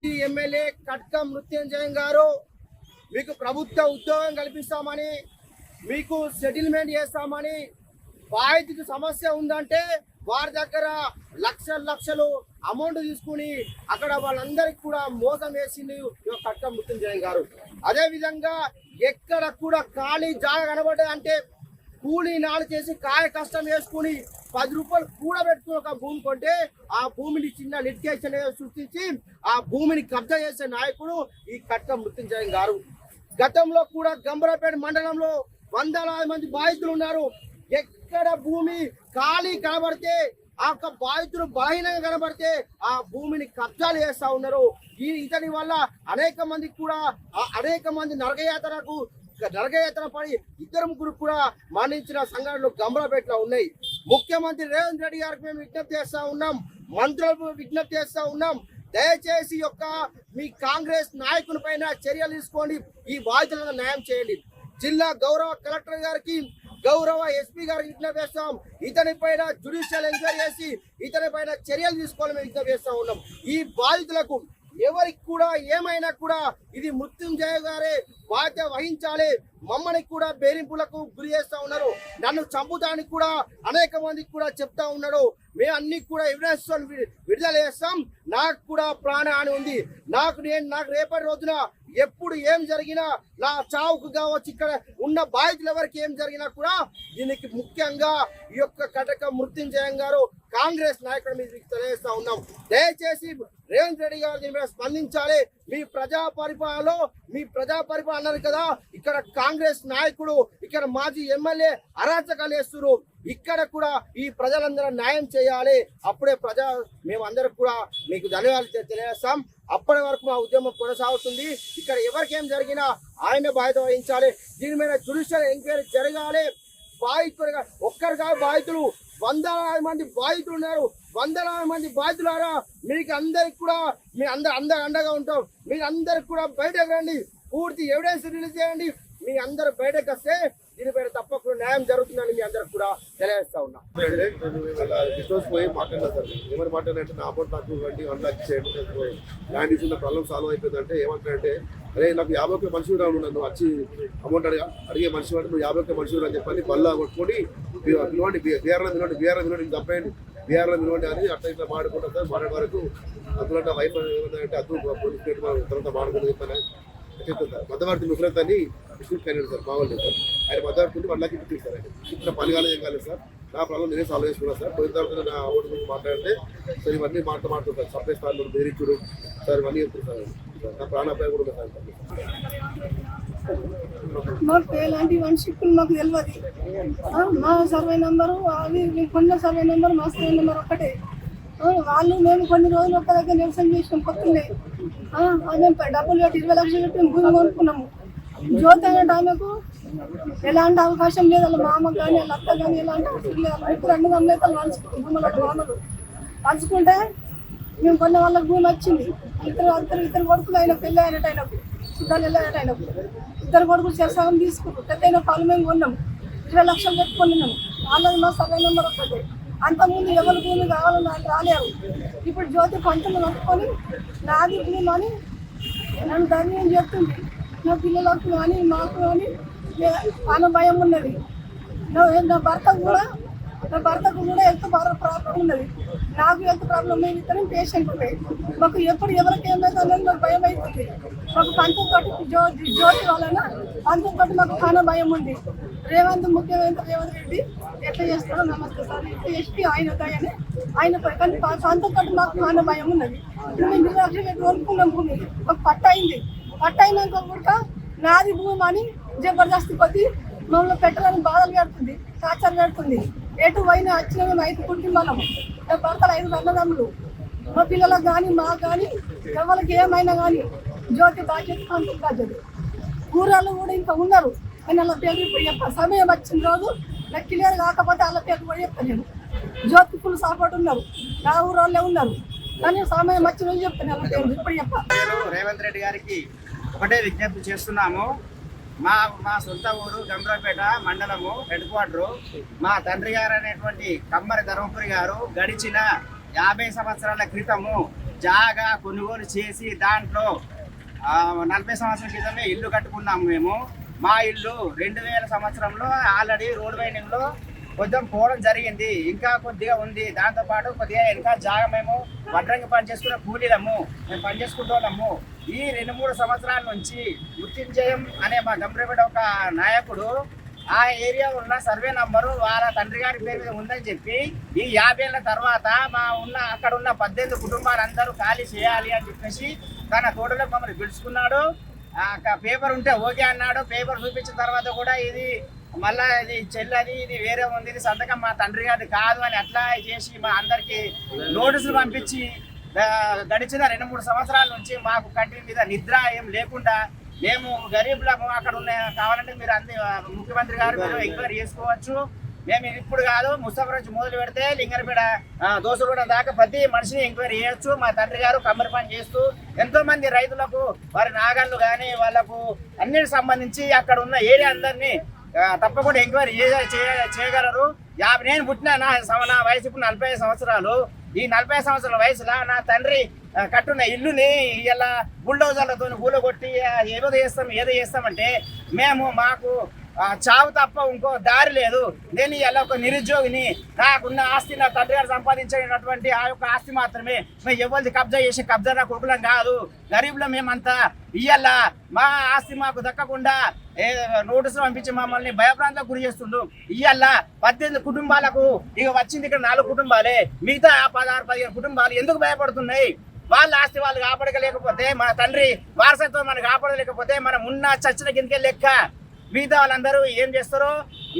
MLA కట్కం Mrutyunjayam గారు మీకు ప్రభుత్వ ఉద్యోగం కల్పిస్తామని, మీకు సెటిల్మెంట్ చేస్తామని, బాధితుడి సమస్య ఉందంటే వారి దగ్గర లక్షలు అమౌంట్ తీసుకుని అక్కడ వాళ్ళందరికీ కూడా మోసం వేసింది కట్కం మృత్యుంజయం గారు. అదే విధంగా ఎక్కడ కూడా ఖాళీ జాగా కనబడ్డా అంటే కూలీ నాలు చేసి కాయ కష్టం వేసుకుని 10 రూపాయలు కూడబెట్టుకుని ఒక భూమి కొంటే ఆ భూమిని చిన్న లిటిగేషన్ సృష్టించి ఆ భూమిని కబ్జా చేసే నాయకుడు ఈ కట్కం మృత్యుంజయం గారు. గతంలో కూడా గంభీరపేట మండలంలో వందలాది మంది బాధితులు ఉన్నారు. ఎక్కడ భూమి ఖాళీ కనబడితే ఆ యొక్క బాధితులు బలహీనంగా కనబడితే ఆ భూమిని కబ్జాలు చేస్తా ఉన్నారు. ఇతని వల్ల అనేక మంది నరకయాతన పడి 2-3 కూడా మరణించిన సంఘటనలు గంభీరపేటలో ఉన్నాయి. ముఖ్యమంత్రి రేవంత్ రెడ్డి గారికి మేము విజ్ఞప్తి చేస్తా ఉన్నాం, మంత్రులకు విజ్ఞప్తి చేస్తా ఉన్నాం, దయచేసి మీ కాంగ్రెస్ నాయకుని పైన చర్యలు తీసుకోండి, ఈ బాధితులను న్యాయం చేయండి. జిల్లా గౌరవ కలెక్టర్ గారికి, గౌరవ ఎస్పీ గారికి విజ్ఞప్తి చేస్తాం, ఇతని పైన జ్యుడిషియల్ ఎంక్వైరీ చేసి ఇతని పైన చర్యలు తీసుకోవాలని విజ్ఞప్తి చేస్తా ఉన్నాం. ఈ బాధితులకు ఎవరికి కూడా ఏమైనా కూడా ఇది మృత్యుంజయ గారే బాధ్యత వహించాలి. మమ్మల్ని కూడా బెదిరింపులకు గురి చేస్తా ఉన్నారు, నన్ను చంపుతానికి కూడా అనేక మందికి కూడా చెప్తా ఉన్నాడు. మేము అన్ని కూడా ఎవిడెన్స్ విడుదల చేస్తాం, నాకు కూడా ప్రాణహాని ఉంది, నాకు రేపటి రోజున ఎప్పుడు ఏం జరిగినా నా చావుకు కావచ్చు, ఇక్కడ ఉన్న బాధితులు ఎవరికి ఏం జరిగినా కూడా దీనికి ముఖ్యంగా ఈ యొక్క కటకం మృత్యుంజయం గారు కాంగ్రెస్ నాయకుల మీద తెలియజేస్తా ఉన్నాం. దయచేసి రేవంత్ రెడ్డి గారు దీని మీద స్పందించాలి. మీ ప్రజా పరిపాలన అన్నారు కదా, ఇక్కడ కాంగ్రెస్ నాయకుడు, ఇక్కడ మాజీ ఎమ్మెల్యే అరాచకాలు చేస్తున్నారు. ఇక్కడ కూడా ఈ ప్రజలందరూ న్యాయం చేయాలి. అప్పుడే మేమందరం కూడా మీకు ధన్యవాదాలు తెలియజేస్తాం. అప్పటి వరకు మా ఉద్యమం కొనసాగుతుంది. ఇక్కడ ఎవరికేం జరిగినా ఆయన బాధ్యత వహించాలి. దీని మీద జ్యుడిషియల్ ఎంక్వైరీ జరగాలి. బాధితులుగా ఒక్కరిగా బాధితులు 100 మంది బాధితులు ఉన్నారు. 100 మంది బాధితులారా, మీకు అందరికి కూడా అందరు అండగా ఉంటాం. మీరు అందరికి కూడా బయటకు రండి, పూర్తి ఎవిడెన్స్ రిలీజ్ చేయండి. మీ అందరు బయటకు వస్తే దీనిపైన తప్పకుండా న్యాయం జరుగుతుందని మీ అందరికి కూడా తెలియజేస్తా ఉన్నా. పోయి మాట్లాడినా సార్, ఏమని మాట్లాడినంటే నా అమౌంట్ నాకు ఇవ్వండి, 1 లక్ష చేయండి, ల్యాండ్ ఇచ్చిన ప్రాబ్లం సాల్వ్ అయిపోయిందంటే ఏమంటారంటే, అరే నాకు 50 మనిషి కూడా నువ్వు వచ్చి అమౌంట్ అడిగే మనిషి వాడు నువ్వు 50 మనిషి అని చెప్పని బల్లా కొట్టుకొని పిలవండి, బీఆర్ఆర్ వినోడి తప్పేయండి, బీఆర్ఆర్ వినోడి అని అట్లా ఇట్లా మాడుకుంటారు సార్. మాట్లాడే వరకు అందులో వైఫ్ ఏమంటే అద్దు తర్వాత మాడుకుంటూ చెప్పాను చెప్తాను సార్. మధ్యవర్తి ముసలత్ అని డిస్ట్రిక్ట్ కైనాడు సార్, మామూలు సార్. ఆయన మధ్యవర్తి 1 లక్ష ఇప్పించారు సార్. ఆయన ఇచ్చిన పని కాలేదు, ఏం కాలేదు సార్. నా ప్రాబ్లం నేనే సాల్వ్ చేసుకున్నాను సార్. పోయిన తర్వాత నా ఓటు గురించి మాట్లాడితే సార్ ఇవన్నీ మాట్లాడుతారు, సప్లై స్థాయిలో బెదిరించుడు సార్, ఇవన్నీ చెప్తారు సార్. నా ప్రాణాపాయం కూడా సార్. మాకు ఎలాంటి వన్షిప్పులు మాకు తెలియదు. మా సర్వే నెంబరు అది కొన్న సర్వే నెంబర్, మా సర్వే నెంబర్ ఒక్కటే. మేము కొన్ని రోజులు ఒక్క దగ్గర నిరసన చేసినాం. కొత్తలే మేము డబ్బులు పెట్టి 20 లక్షలు పెట్టి భూమి కొనుక్కున్నాము. జ్యోతి అనే ఆమెకు ఎలాంటి అవకాశం లేదు, వాళ్ళ మామకు కానీ వాళ్ళ అత్త కానీ ఎలాంటి అవసరం లేదు. ఇప్పుడు 2 గంటలు మామలు పంచుకుంటే మేము కొన్న వాళ్ళకి భూమి వచ్చింది. ఇద్దరు కొడుకులు అయిన పెళ్ళి అయినట్టు అయినప్పుడు, సిద్ధాలు వెళ్ళినట్టు అయినప్పుడు 2 కొడుకులు చేసామని తీసుకుంటాం. పెద్ద పాలు మేము కొన్నాము, 20 లక్షలు పెట్టుకున్నాము. వాళ్ళది మా సర్వే నెంబర్ ఒక్కటే. అంతకుముందు ఎవరి భూమి కావాలో నాకు రాలేరు. ఇప్పుడు జ్యోతి పంటలు కట్టుకొని నాది భూమి అని నన్ను ధైర్యం చెప్తుంది. నా పిల్లలకు కానీ మాకు కానీ ప్రాణ భయం ఉన్నది. నా భర్తకు కూడా హెల్త్ ప్రాబ్లం ఉన్నది. నాకు హెల్త్ ప్రాబ్లం లేదు, ఇతను పేషెంట్ ఉన్నాయి. మాకు ఎప్పుడు ఎవరికి ఏమైతే అనేది నాకు భయం అవుతుంది. మాకు పంచంతో జ్యోతి వలన పంచంతో మాకు చాలా భయం ఉంది. ముఖ్యమంత్రి రేవంత్ రెడ్డి ఎట్లా చేస్తాడో నమస్తే సార్. ఎస్పీ ఆయన దయనే ఆయన కానీ పంచంతో మాకు చాలా భయం ఉన్నది. మేము 20 లక్షలు పెట్టి కొనుక్కున్నాం భూమి. మాకు పట్ట అయినాక కూడా నాది భూమి అని జబర్దస్తి కొద్ది మమ్మల్ని పెట్టడానికి బాధలు పెడుతుంది, టార్చర్ పెడుతుంది. ఎటు పోయినా వచ్చిన మేము 5 కుటుంబాలము, నా భర్తలు 5 అన్నదమ్ములు. మా పిల్లలకు కానీ మాకు కానీ ఎవరికి ఏమైనా కానీ జ్యోతి బాధ్యత, పంతులు బాధ్యత. ఊరాళ్ళు కూడా ఇంకా ఉన్నారు, కానీ వాళ్ళ పేరు ఇప్పుడు చెప్పాను. సమయం వచ్చిన రోజు నాకు క్లియర్ కాకపోతే వాళ్ళ పేరు కూడా చెప్తాను. నేను జ్యోతి ఫుల్ సపోర్ట్ ఉన్నారు, నా ఊరు వాళ్ళే ఉన్నారు, కానీ సమయం వచ్చిన రోజు చెప్తాను వాళ్ళ పేరు ఇప్పుడు చెప్పాను. రేవంత్ రెడ్డి గారికి ఒకటే విజ్ఞప్తి చేస్తున్నాము. మా సొంత ఊరు గంభీరపేట మండలము హెడ్ క్వార్టరు. మా తండ్రి గారు అనేటువంటి కమ్మరి ధర్మపురి గారు గడిచిన 50 సంవత్సరాల క్రితము జాగా కొనుగోలు చేసి దాంట్లో 40 సంవత్సరాల క్రితమే ఇల్లు కట్టుకున్నాము మేము. మా ఇల్లు 2000 సంవత్సరంలో ఆల్రెడీ రోడ్ వైండింగ్లో కొంచెం పోవడం జరిగింది, ఇంకా కొద్దిగా ఉంది. దాంతోపాటు కొద్దిగా ఇంకా జాగా మేము వడ్రంగి పని చేసుకునే కూలీలము, మేము పని చేసుకుంటున్నాము. ఈ 2-3 సంవత్సరాల నుంచి మృత్యుంజయం అనే మా గంభీరపేట ఒక నాయకుడు ఆ ఏరియా ఉన్న సర్వే నంబరు వాళ్ళ తండ్రి గారి పేరు మీద ఉందని చెప్పి ఈ 50 ఏళ్ళ తర్వాత అక్కడ ఉన్న 18 కుటుంబాలందరూ ఖాళీ చేయాలి అని చెప్పేసి తన తోటలో మమ్మల్ని పిలుచుకున్నాడు. పేపర్ ఉంటే ఓకే అన్నాడు. పేపర్ చూపించిన తర్వాత కూడా ఇది మళ్ళా ఇది చెల్లది, ఇది వేరే ఉంది, ఇది సంతకం మా తండ్రి గారి కాదు అని అట్లా చేసి మా అందరికి నోటీసులు పంపించి గడిచిన 2-3 సంవత్సరాల నుంచి మాకు కంటి మీద నిద్ర ఏం లేకుండా మేము గరీబులము. అక్కడ ఉన్న కావాలంటే మీరు ముఖ్యమంత్రి గారు మీరు ఎంక్వైరీ చేసుకోవచ్చు. మేము ఇప్పుడు కాదు, ముస్తాఫా నుంచి మొదలు పెడితే లింగనపేట దోసగూడ దాకా ప్రతి మనిషిని ఎంక్వైరీ చేయొచ్చు. మా తండ్రి గారు కమ్మరి పని చేస్తూ ఎంతో మంది రైతులకు వారి నాగళ్ళు కానీ వాళ్ళకు అన్నిటికి సంబంధించి అక్కడ ఉన్న ఏరియా అందరినీ తప్పకుండా ఎంక్వైరీ చేయగలరు. నేను పుట్టిన నా వయసు ఇప్పుడు 45 సంవత్సరాలు. ఈ 45 సంవత్సరాల వయసులో నా తండ్రి కట్టున్న ఇల్లుని ఇలా బుల్డోజర్లతో కూలగొట్టి ఏదో చేస్తామంటే మాకు చావు తప్ప ఇంకో దారి లేదు. నేను ఇలా ఒక నిరుద్యోగిని, నాకున్న ఆస్తి నా తండ్రి గారు సంపాదించినటువంటి ఆ యొక్క ఆస్తి మాత్రమే. మేము ఎవరిది కబ్జా నా కొడుకులం కాదు, గరీబులం మేమంతా. ఇయ్యాల మా ఆస్తి మాకు దక్కకుండా నోటీసులు పంపించి మమ్మల్ని భయప్రాంతాలకు గురి చేస్తుండు. ఇయ్యాల 18 కుటుంబాలకు ఇక వచ్చింది ఇక్కడ 4 కుటుంబాలే, మిగతా 16-15 కుటుంబాలు ఎందుకు భయపడుతున్నాయి? వాళ్ళ ఆస్తి వాళ్ళు కాపాడలేకపోతే, మన తండ్రి వారసత్వం మనం కాపాడలేకపోతే మనం ఉన్న చచ్చిన కిందకే లెక్క. మిగతా వాళ్ళందరూ ఏం చేస్తారో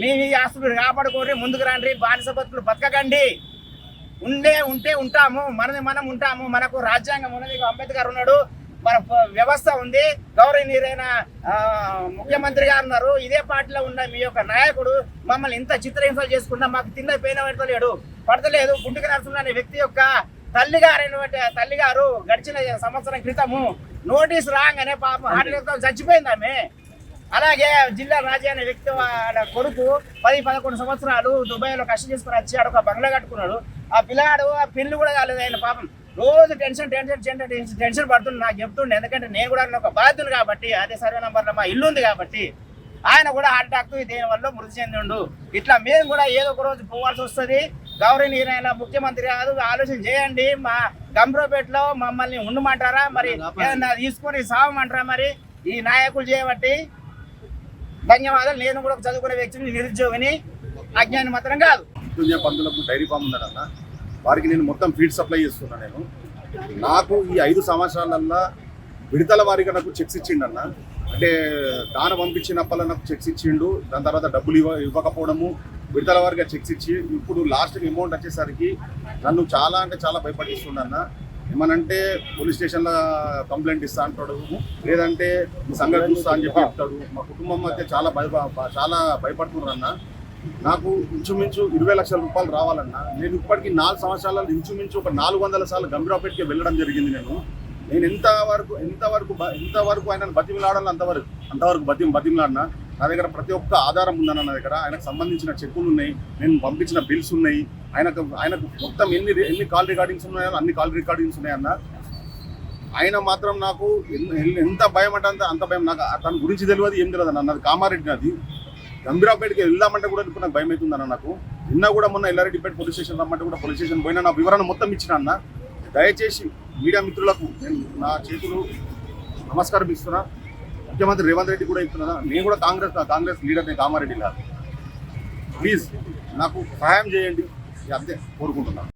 మీ ఆస్తులు కాపాడుకోండి, ముందుకు రండి, బానిస బతుకులు బతకకండి. ఉంటే ఉంటాము, మనం ఉంటాము. మనకు రాజ్యాంగం ఉన్నది, అంబేద్కర్ ఉన్నాడు, మన వ్యవస్థ ఉంది, గౌరవనీయులైన ముఖ్యమంత్రి గారు ఉన్నారు. ఇదే పార్టీలో ఉన్న మీ యొక్క నాయకుడు మమ్మల్ని ఇంత చిత్రహింసలు చేసుకుంటా మాకు తిన్న పైన పడతలేదు. గుంటుక నరసింహ అనే వ్యక్తి యొక్క తల్లిగారు గడిచిన సంవత్సరం క్రితము నోటీస్ రాగానే పాపం హార్ట్ చచ్చిపోయింది ఆమె. అలాగే జిల్లా రాజా అనే వ్యక్తి వాళ్ళ కొడుకు 10-11 సంవత్సరాలు దుబాయ్లో కష్టం చేసుకుని వచ్చి ఆడ ఒక బంగ్లా కట్టుకున్నాడు. ఆ పిల్లాడు ఆ పెళ్లి కూడా కాలేదు. ఆయన పాపం రోజు టెన్షన్ పడుతుంది నాకు చెప్తుండే. ఎందుకంటే నేను కూడా ఒక బాధ్యులు కాబట్టి, అదే సర్వే నంబర్లో మా ఇల్లు ఉంది కాబట్టి. ఆయన కూడా హార్ట్ అటాక్ దీని వల్ల మృతి చెందిండు. ఇట్లా మేము కూడా ఏదో ఒక రోజు పోవాల్సి వస్తుంది. గౌరవనీయులైన ముఖ్యమంత్రి కాదు, ఆలోచన చేయండి. మా గంభీరపేటలో మమ్మల్ని ఉండమంటారా, మరి ఏదన్నా తీసుకొని సావమంటారా? మరి ఈ నాయకులు చేయబట్టి ధన్యవాదాలు. నేను కూడా చదువుకునే వ్యక్తిని, నిరుద్యోగిని, అజ్ఞాని మాత్రం కాదు. పందులకు డైరీ ఫామ్ ఉన్నదన్న, వారికి నేను మొత్తం ఫీడ్ సప్లై చేస్తున్నాను. నాకు ఈ 5 సంవత్సరాలల్లో విడతల వారిగా నాకు చెక్స్ ఇచ్చిండన్న. అంటే దాన పంపించినప్పల నాకు చెక్స్ ఇచ్చిండు. దాని తర్వాత డబ్బులు ఇవ్వకపోవడము, విడతల వారిగా చెక్స్ ఇచ్చి ఇప్పుడు లాస్ట్ అమౌంట్ వచ్చేసరికి నన్ను చాలా అంటే చాలా భయపడిస్తుండన్న. ఏమనంటే పోలీస్ స్టేషన్లో కంప్లైంట్ ఇస్తా అంటాడు, లేదంటే సంగతి చూస్తా అని చెప్పి చెప్తాడు. మా కుటుంబం మధ్య చాలా భయపడుతున్నారన్న. నాకు ఇంచుమించు 20 లక్షల రూపాయలు రావాలన్నా. నేను ఇప్పటికీ 4 సంవత్సరాలలో ఇంచుమించు ఒక 400 సార్లు గంభీరపేటకి వెళ్ళడం జరిగింది. నేను ఎంతవరకు ఆయనను బతిమలాడాలి అంతవరకు బతిమలాడినా. నా దగ్గర ప్రతి ఒక్క ఆధారం ఉందన్న. నా దగ్గర ఆయనకు సంబంధించిన చెక్కులు ఉన్నాయి, నేను పంపించిన బిల్స్ ఉన్నాయి. ఆయనకు మొత్తం ఎన్ని కాల్ రికార్డింగ్స్ ఉన్నాయో అన్ని కాల్ రికార్డింగ్స్ ఉన్నాయన్న. ఆయన మాత్రం నాకు ఎంత భయం అంటే అంత భయం. నాకు తన గురించి తెలియదు, ఏం తెలియదు అన్న. నాది కామారెడ్డి, నాది గంభీరపేటకి వెళ్దామంటే కూడా ఇప్పుడు నాకు భయం అవుతుందన్న. నాకు మొన్న ఎల్లారెడ్డిపేట పోలీస్ స్టేషన్ రమ్మంటే కూడా పోలీస్ స్టేషన్ పోయినా నా వివరణ మొత్తం ఇచ్చిన అన్న. దయచేసి మీడియా మిత్రులకు నేను నా చేతులు నమస్కారం ఇస్తున్నా. ముఖ్యమంత్రి రేవంత్ రెడ్డి కూడా ఇస్తున్నా. నేను కూడా కాంగ్రెస్ లీడర్ని కామారెడ్డి గారు. ప్లీజ్ నాకు సహాయం చేయండి, అంతే కోరుకుంటున్నాను.